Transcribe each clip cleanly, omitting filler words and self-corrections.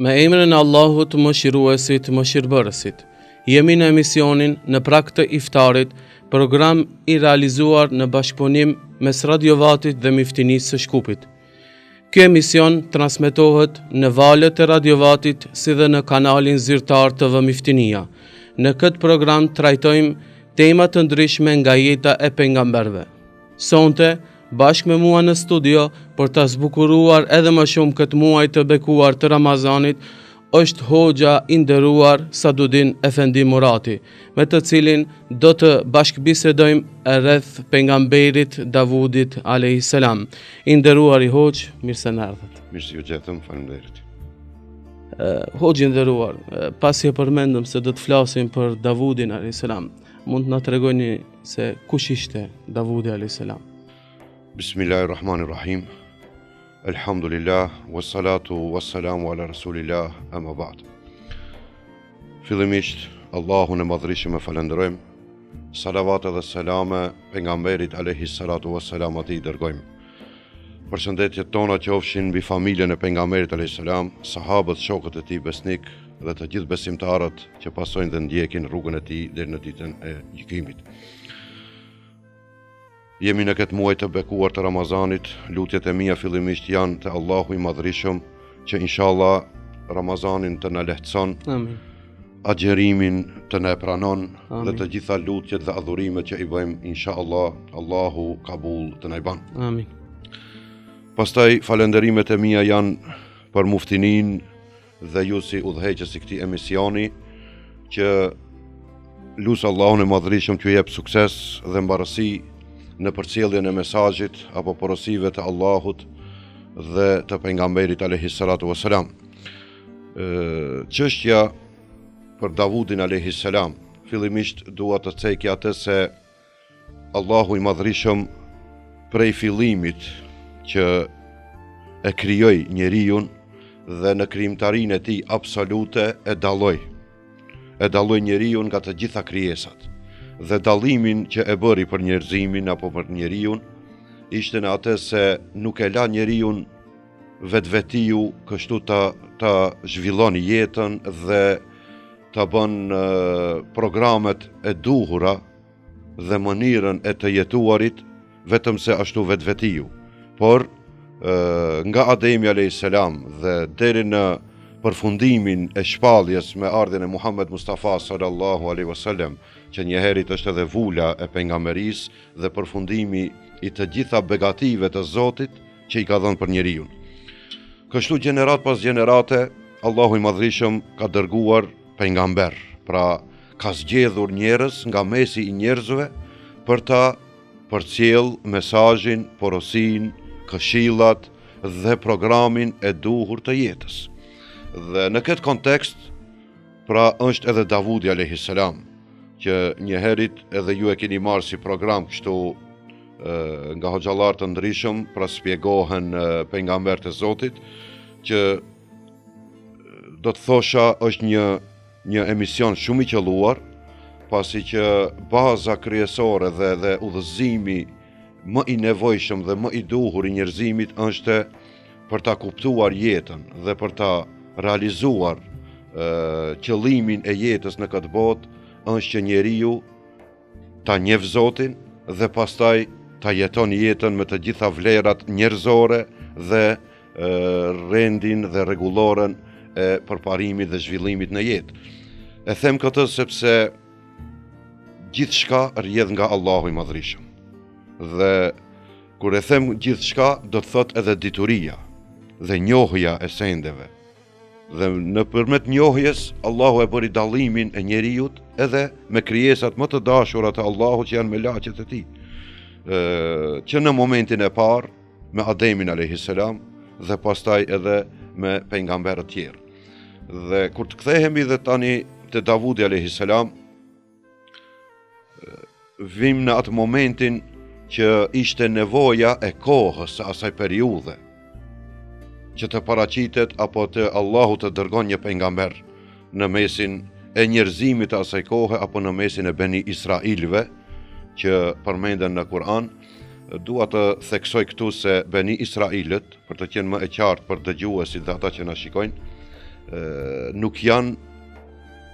Me emrin e Allahut mëshiruesit, mëshirbërësit. Jemi në emisionin Në prag të iftarit, program i realizuar në bashkëpunim mes Radiovatit dhe Miftinisë së Shkupit. Ky emision transmetohet në valët e Radiovatit si dhe në kanalin zyrtar TV Miftinia. Në këtë program trajtojmë tema të ndryshme nga jeta e pejgamberëve. Sonte, bashkë me mua në studio, për të zbukuruar edhe më shumë këtë muaj të bekuar të Ramazanit, është hoxha i nderuar Sadudin Efendi Murati, me të cilin do të bashkëbisedojmë rreth pejgamberit Davudit a.s. I nderuar i hoxh, mirë se na erdhët. Mirë se ju gjetëm, faleminderit. Hoxh i nderuar, pasi e përmendëm se do të flasim për Davudin a.s. Mund të na tregoni se kush ishte Davudi a.s. Bismillahirrahmanirrahim. Elhamdulillah, wassalatu wassalamu ala rasulillah, amma ba'd. Fillimisht, Allahun e madhërisëm e falenderojmë, salavat dhe selame pejgamberit alayhi salatu wassalam atij dërgojmë. Përshëndetjet tona qofshin mbi familjen e pejgamberit alayhi salam, sahabët, shokët e tij besnik dhe të gjithë besimtarët që pasojnë dhe ndjekin rrugën e tij deri në ditën e gjykimit. Jemi në këtë muaj të bekuar të Ramazanit, lutjet e mia fillimisht janë te Allahu i madhërisëm që inshallah Ramazanin të na lehtëson. Amin. Agjerimin të na pranon. Amin. Dhe të gjitha lutjet dhe adhurimet që i bëjmë inshallah Allahu kabul të na i ban. Amin. Pastaj falënderimet e mia janë për muftinin dhe ju si udhëheqës i këtij emisioni që lut Allahun e madhërisëm t'ju jep sukses dhe mbarësi në përcjelljen e mesazhit apo porosive të Allahut dhe të pejgamberit alayhi salatu wassalam. Çështja për Davudin alayhi salam, fillimisht dua të cekja atë se Allahu i madhërisëm prej fillimit që e krijoi njeriu dhe në krijimtarinë e tij absolute e dalloi njeriu nga të gjitha krijesat. Dhe dallimin që e bëri për njerëzimin apo për njeriu ishte në atë se nuk e la njeriu vetvetiu kështu ta zhvillon jetën dhe ta bën programet e duhura dhe mënyrën e të jetuarit vetëm se ashtu vetvetiu. Por nga Ademi alayhis salam dhe deri në përfundimin e shpalljes me ardhen e Muhammed Mustafa sallallahu alaihi wasallam, që njëherit është edhe vula e pejgamberisë dhe përfundimi i të gjitha begative të Zotit që i ka dhënë për njeriu. Kështu gjenerat pas gjenerate, Allahu i madhërisëm ka dërguar pejgamber, pra ka zgjedhur njerëz nga mesi i njerëzve për ta përcjell mesazhin, porosin, këshillat dhe programin e duhur të jetës. Dhe në këtë kontekst, pra është edhe Davudi alayhis salam, që njëherit edhe ju e keni marrë si program kështu nga hoxhallar të ndryshëm, pra spjegohen pejgambert e Zotit, që do të thosha është një emision shumë i qelluar, pasi që baza kryesore dhe udhëzimi më i nevojshëm dhe më i duhur i njerëzimit është për ta kuptuar jetën dhe për ta realizuar qëllimin e jetës në këtë botë, është që njeriu ta njeh Zotin dhe pastaj ta jeton jetën me të gjitha vlerat njerëzore dhe rendin dhe rregulloren e përparimit dhe zhvillimit në jetë. E them këtë sepse gjithçka rrjedh nga Allahu i madhërisëm. Dhe kur e them gjithçka, do të thot edhe dituria dhe njohja e sendeve. Dhe në përmet njohjes, Allahu e bëri dallimin e njeriut edhe me krijesat më të dashura të Allahut që janë me laqet e tij. Që në momentin e parë me Ademin alayhis salam dhe pastaj edhe me pejgamberët tjerë. Dhe kur të kthehemi dhe tani te Davudi alayhis salam, vim në atë momentin që ishte nevoja e kohës së asaj periudhe që të paraqitet apo të Allahu të dërgon një pejgamber në mesin e njerëzimit të asaj kohe apo në mesin e Beni Israilve që përmenden në Kur'an. Dua të theksoj këtu se Beni Israilet, për të qenë më e qartë për dëgjuesit dhe ata që na shikojnë, nuk janë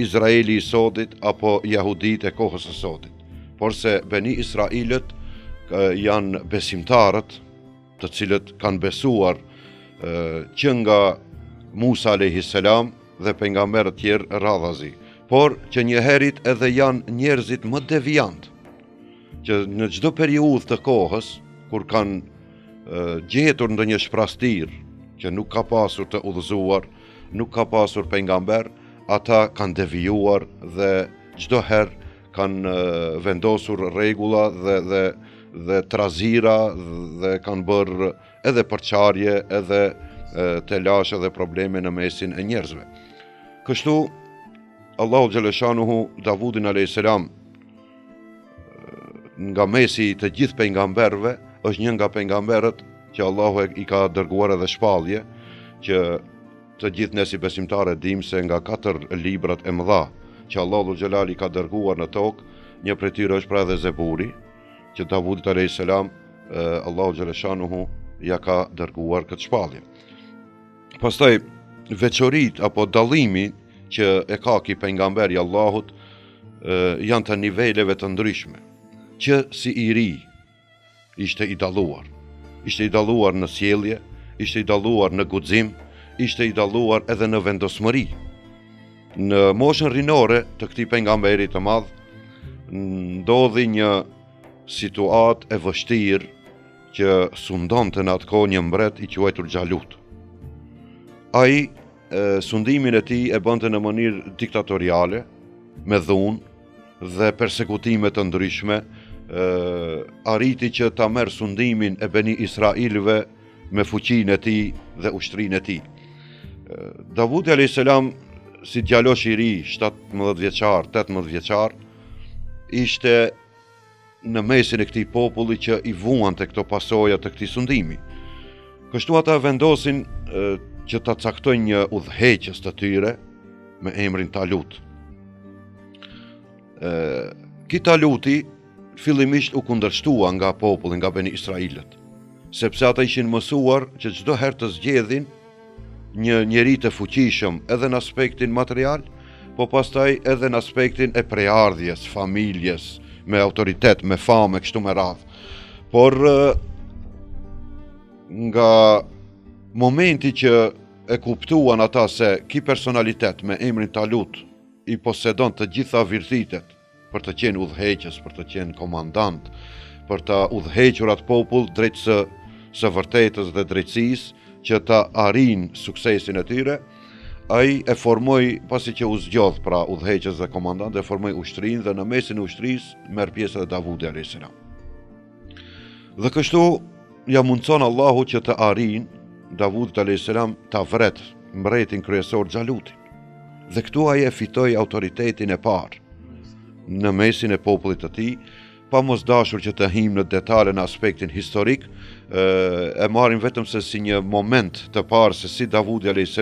Izraeli i sodit apo Jahudit e kohës së sodit, por se Beni Israilet janë besimtarët të cilët kanë besuar që nga Musa a.s. dhe pejgamberët tjerë radhazi, por që njëherit edhe janë njerëzit më devijant, që në çdo periudhë të kohës, kur kanë gjetur ndonjë shprastir që nuk ka pasur të udhëzuar, nuk ka pasur pejgamber, ata kanë devijuar dhe çdo herë kanë vendosur rregulla dhe trazira dhe kanë bërë edhe përçarje, edhe telashe dhe probleme në mesin e njerëzve. Kështu, Allahu Gjeleshanuhu Davudin a.s. nga mesi të gjithë pejgamberëve është një nga pejgamberët që Allahu i ka dërguar edhe shpallje, që të gjithë ne si besimtarë dim se nga 4 librat e mëdha që Allahu Xhelali ka dërguar në tokë, një prej tyre është pra edhe Zeburi, që Davudit a.s. Allahu Gjeleshanuhu ja ka dërguar këtë shpallje. Pastaj veçoritë apo dallimi që e ka ky pejgamberi Allahut janë të niveleve të ndryshme, që si i ri ishte i dalluar. Ishte i dalluar në sjellje, ishte i dalluar në guxim, ishte i dalluar edhe në vendosmëri. Në moshën rinore të këtij pejgamberi të madh ndodhi një situatë e vështirë që sundonte në atë kohë një mbret i quajtur Xhalut. Ai sundimin e tij e bënte në mënyrë diktatoriale, me dhunë dhe persekutime të ndryshme, arriti që ta merr sundimin e Beni Israilve me fuqinë e tij dhe ushtrinë e tij. Davudi a.s. si djalosh i ri, 17 vjeçar, 18 vjeçar, ishte në mesin e këtij populli që i vuante këto pasoja të këtij sundimi. Kështu ata vendosin që ta caktojnë një udhëheqës të tyre me emrin Talut. Ky Taluti fillimisht u kundërshtua nga populli, nga Beni Israilet, sepse ata ishin mësuar që çdo herë të zgjedhin një njeri të fuqishëm edhe në aspektin material, po pastaj edhe në aspektin e preardhjes, familjes, me autoritet, me famë, kështu me radhë. Por nga momenti që e kuptuan ata se ky personalitet me emrin Talut i posedon të gjitha virtytet për të qenë udhëheqës, për të qenë komandant, për të udhëhequr atë popull drejt së vërtetës dhe drejtësisë, që ta arrin suksesin e tyre, ai e formoi, pasi që u zgjodh pra udhëheqës dhe komandant, e formoi ushtrinë dhe në mesin e ushtrisë merr pjesë edhe Davudi a.s. Dhe kështu ja mundson Allahu që të arrin Davudit a.s. ta vret mbretin kryesor Xhalutin. Dhe këtu ai e fitoi autoritetin e parë në mesin e popullit të tij, pa mos dashur që të him në detale në aspektin historik, e marrim vetëm se si një moment të parë se si Davudi a.s.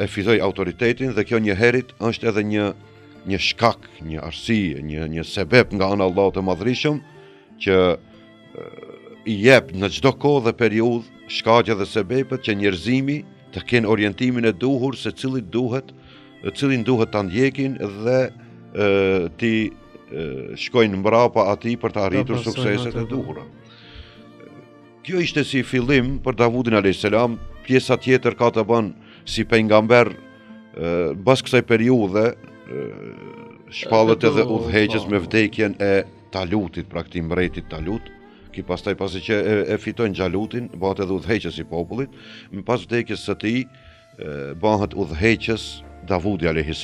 E fitoi autoritetin, dhe kjo njëherit është edhe një shkak, një arsye, një sebeb nga ana e Allahut të Madhërisëm, që i jep në çdo kohë dhe periudhë shkaqe dhe sebepet që njerëzimi të kenë orientimin e duhur se cilin duhet ta ndjekin dhe ti shkojnë mbrapa atij për të arritur sukseset e duhura. Kjo ishte si fillim për Davudin a.s. Pjesa tjetër ka të bën si pejgamber pas kësaj periudhe shpallet edhe udhëheqës me vdekjen e Talutit, pra këtij mbretit Talut. Ki pastaj pasi që e fitojnë Xhalutin, bëhet edhe udhëheqës i popullit, më pas vdekjes së tij bëhet udhëheqës Davudi a.s.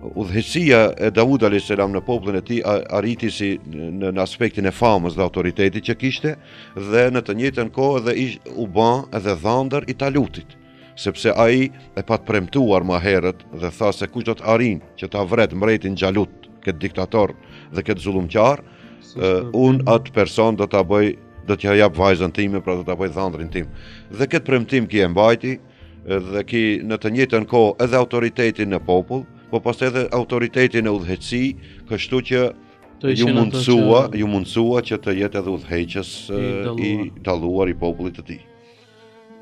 Udhëheqësia e Davudit a.s. në popullin e tij arriti si në aspektin e famës dhe autoritetit që kishte, dhe në të njëjtën kohë edhe u bë edhe dhëndër i Talutit, sepse ai e pat premtuar më herët dhe tha se kush do të arrijë që ta vret mbretin Xhalut këtë diktator dhe këtë zullumqar, unë atë person do t'ja jap vajzën time, pra do t'a bëj dhëndrin tim. Dhe këtë premtim ki e mbajti, dhe ki në të njëjtën kohë edhe autoritetin në popull, po pastaj edhe autoritetin e udhëheqësi, kështu që ju mundsua që të jetë edhe udhëheqës i dalluar i popullit të tij.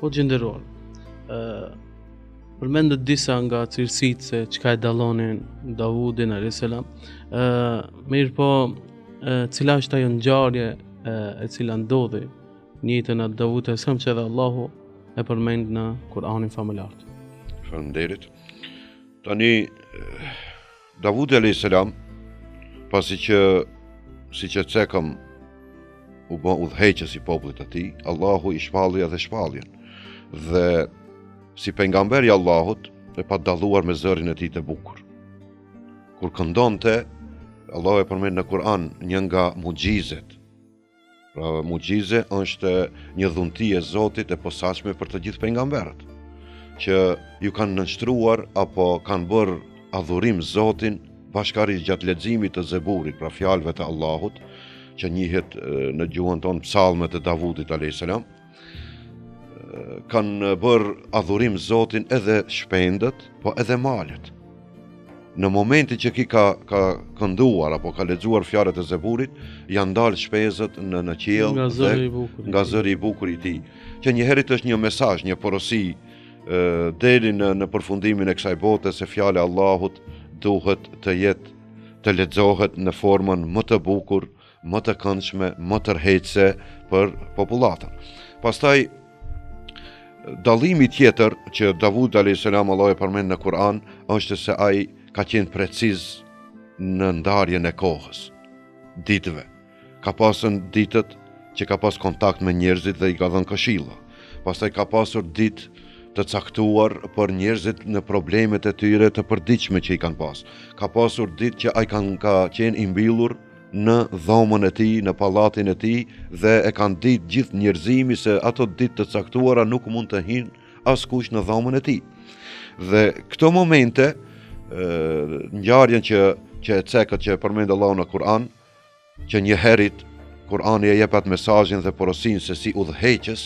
Po gjendëruar. Përmendet disa nga cilësitë se çka e dallonin Davudin a.s. Mirë po, cila është ajo ngjarje e cila ndodhi në jetën e Davudit a.s. që edhe Allahu e përmend në Kur'anin famullar. Faleminderit. Tani Davudi a.s. pasi që siç e cekëm u bë udhëheqës i popullit të tij, Allahu i shpalli edhe shpalljen. Dhe si pejgamber i Allahut e pa dalluar me zërin e tij të bukur. Kur këndonte, Allahu e përmend në Kur'an një nga mugjizet. Pra mugjize është një dhunti e Zotit e posaçme për të gjithë pejgamberët, që ju kanë nënshtruar apo kanë bërë adhurim Zotin bashkërisht gjatë leximit të Zeburit, pra fjalëve të Allahut, që njihet në gjuhën tonë psallmet e Davudit a.s. Kanë bërë adhurim Zotin edhe shpendët, po edhe malet. Në momentin që ki ka kënduar apo ka lexuar fjalët e Zeburit, janë dalë shpezët në qiell nga zëri i bukur i tij. Që njëherët është një mesazh, një porosi deri në përfundimin e kësaj bote se fjala e Allahut duhet të lexohet në formën më të bukur, më të këndshme, më tërheqëse për popullatën. Pastaj dallimi tjetër që Davud a.s. Allah e përmend në Kur'an është se ai ka qenë preciz në ndarjen e kohës, ditëve. Ka pasur ditët që ka pas kontakt me njerëzit dhe i ka dhënë këshilla. Pastaj ka pasur ditë të caktuar për njerëzit në problemet e tyre të përditshme që i kanë pas. Ka pasur ditë që ai ka qenë i mbyllur në dhomën e tij, në pallatin e tij dhe e kanë ditë gjithë njerëzimi se ato ditë të caktuara nuk mund të hinë askush në dhomën e tij. Dhe këto momente ngjarjen që e cekët që e përmend Allahu në Kur'an, që një herit Kur'ani e jep atë mesazhin dhe porosin se si udhëheqës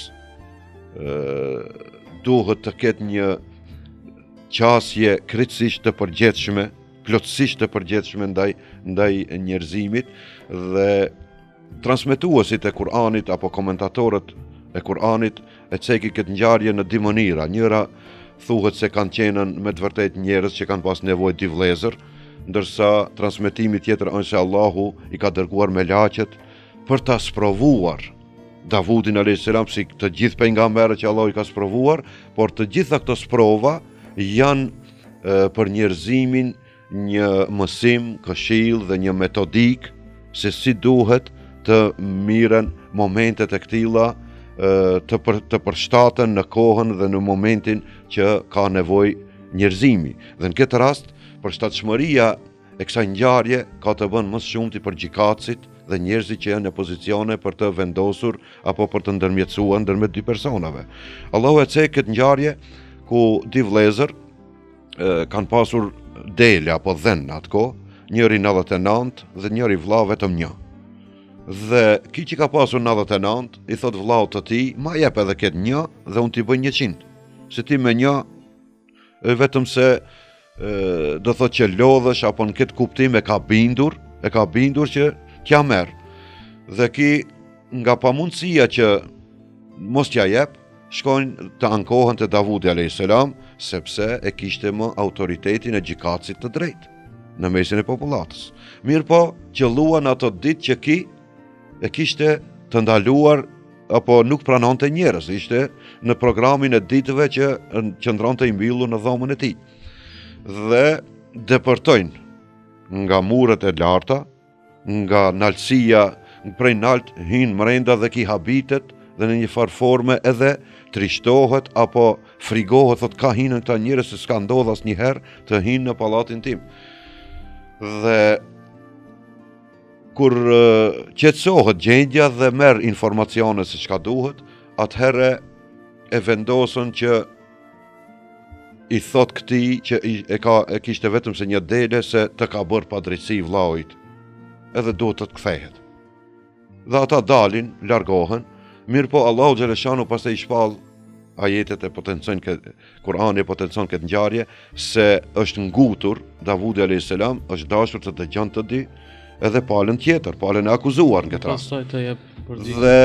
duhet të ketë një qasje krejtësisht të përgjithshme, plotësisht të përgjithshme ndaj njerëzimit, dhe transmetuesit e Kur'anit apo komentatorët e Kur'anit e cekin këtë ngjarje në dy mënyra. Njëra thuhet se kanë qenë me të vërtetë njerëz që kanë pas nevojë dy vëllezër, ndërsa transmetimi tjetër është se Allahu i ka dërguar melaqet për ta sprovuar Davudin a.s. si të gjithë pejgamberët që Allahu i ka sprovuar, por të gjitha këto sprova janë për njerëzimin një mësim, këshill dhe një metodik se si duhet të miren momentet e këtilla të përshtaten në kohën dhe në momentin që ka nevojë njerëzimi. Dhe në këtë rast, përshtatshmëria e kësaj ngjarje ka të bënë më shumti për gjykatësit dhe njerëzit që janë në pozicione për të vendosur apo për të ndërmjetësuar ndërmjet dy personave. Allahu e cek këtë ngjarje ku dy vëllezër kanë pasur dele apo dhen atko, njëri 99 dhe njëri vëlla vetëm 1. Dhe ki që ka pasur 99 i thot vëllaut të tij, ma jep edhe këtë 1 dhe unë t'i bëj 100. Se ti me 1 vetëm se do thot që lodhesh apo në këtë kuptim e ka bindur që t'ja merr. Dhe ki nga pamundësia që mos t'ja jep, shkojnë të ankohen te Davudi a.s. sepse e kishte më autoritetin e gjykatësit të drejtë në mesin e popullatës. Mirë po, qëlluan ato ditë që ki e kishte të ndaluar apo nuk pranonte njerëz, ishte në programin e ditëve që qëndronte i mbyllur në dhomën e tij. Dhe depërtojnë nga muret e larta, nga nalësia, prej nalt hynë mrenda dhe ki habitet dhe në një farë forme edhe trishtohet apo frigohet, thot ka hinë këta njerëz se s'ka ndodhur asnjëherë të hinë në pallatin tim. Dhe kur qetësohet gjendja dhe merr informacione se çka duhet, atëherë e vendosën që i thot këtij që e kishte vetëm se një dele se të ka bërë padrejtësi vllaujt, edhe duhet të kthehet. Dhe ata dalin, largohen, mirë po Allahu xhaleshanu pastaj i shpall ajetet e potencojnë Kurani e potencon këtë ngjarje se është ngutur Davudi alayhis salam, është dashur të dëgjon të di edhe palën tjetër, palën e akuzuar në këtë rast. Pastaj të jep përgjigje. Dhe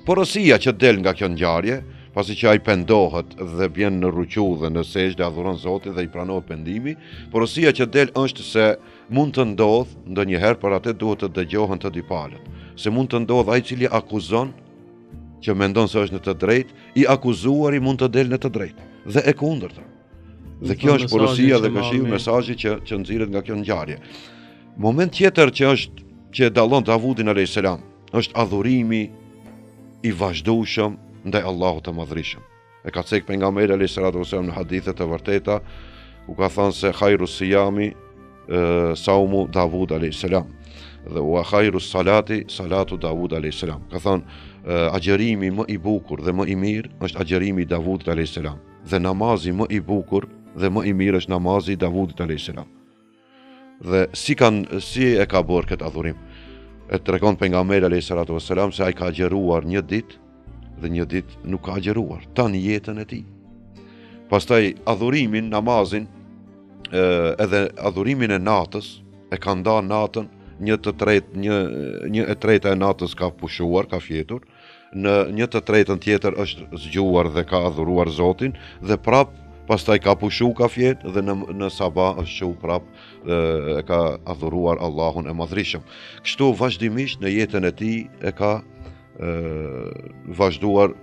porosia që del nga kjo ngjarje, pasi që ai pendohet dhe vjen në ruku dhe në sejdë adhuron Zotin dhe i pranohet pendimi, porosia që del është se mund të ndodh ndonjëherë, por atë duhet të dëgjohen të dy palët. Se mund të ndodh ai i cili akuzon, që mendon se është në të drejtë, i akuzuari mund të del në të drejtë dhe e kundërta. Dhe kjo është porosia dhe këshilli, mesazhi që nxirret nga kjo ngjarje. Moment tjetër që dallon Davudin alayhis salam është adhurimi i vazhdueshëm ndaj Allahut të Madhërisëm. E ka thënë pejgamberi alayhis salam në hadithe të vërteta, ku ka thënë se khairu siyami saumu Davud alayhis salam dhe wa khairu salati salatu Davud alayhis salam. Ka thënë agjerimi më i bukur dhe më i mirë është agjerimi i Davudit alayhis salam, dhe namazi më i bukur dhe më i mirë është namazi i Davudit alayhis salam. Dhe si e ka bërë këtë adhurim? E tregon pejgamberi alayhis salam se ai ka agjeruar një ditë dhe një ditë nuk ka agjeruar, tani jetën e tij. Pastaj adhurimin, namazin, edhe adhurimin e natës e ka ndarë natën, një e treta e natës ka pushuar, ka fjetur, në një të tretën tjetër është zgjuar dhe ka adhuruar Zotin, dhe prap pastaj ka pushu, ka fjet, dhe në sabah është shu prap ka adhuruar Allahun e Madhërisëm. Kështu vazhdimisht në jetën e tij e ka vazhduar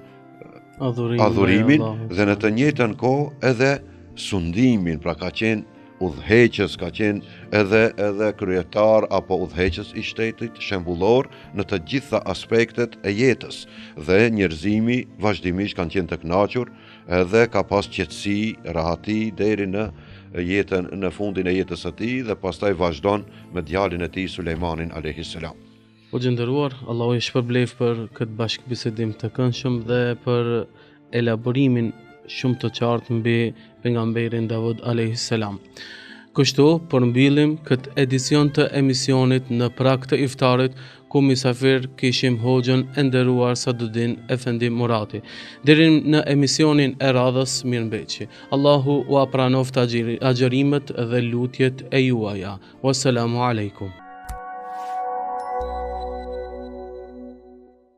adhurimin dhe në të njëjtën kohë edhe sundimin, pra ka qenë udhëheqës, ka qenë edhe kryetar apo udhëheqës i shtetit, shembullor në të gjitha aspektet e jetës, dhe njerëzimi vazhdimisht kanë qenë të kënaqur, edhe ka pas qetësi, rahati deri në fundin e jetës së tij, dhe pastaj vazhdon me djalin e tij Sulejmanin alayhis salam. O gjendëruar, Allahu i shpërblef për këtë bashkëbisedim të këndshëm dhe për elaborimin shumë të qartë mbi pejgamberin Davud alayhis salam. Kështu përmbyllim këtë edicion të emisionit në prag të iftarit, ku misafir kishim hoxhën e nderuar Sadudin Efendi Murati. Deri në emisionin e radhës, mirëmbëjtje. Allahu ua pranoft agjërimet dhe lutjet e juaja. Wassalamu alaikum.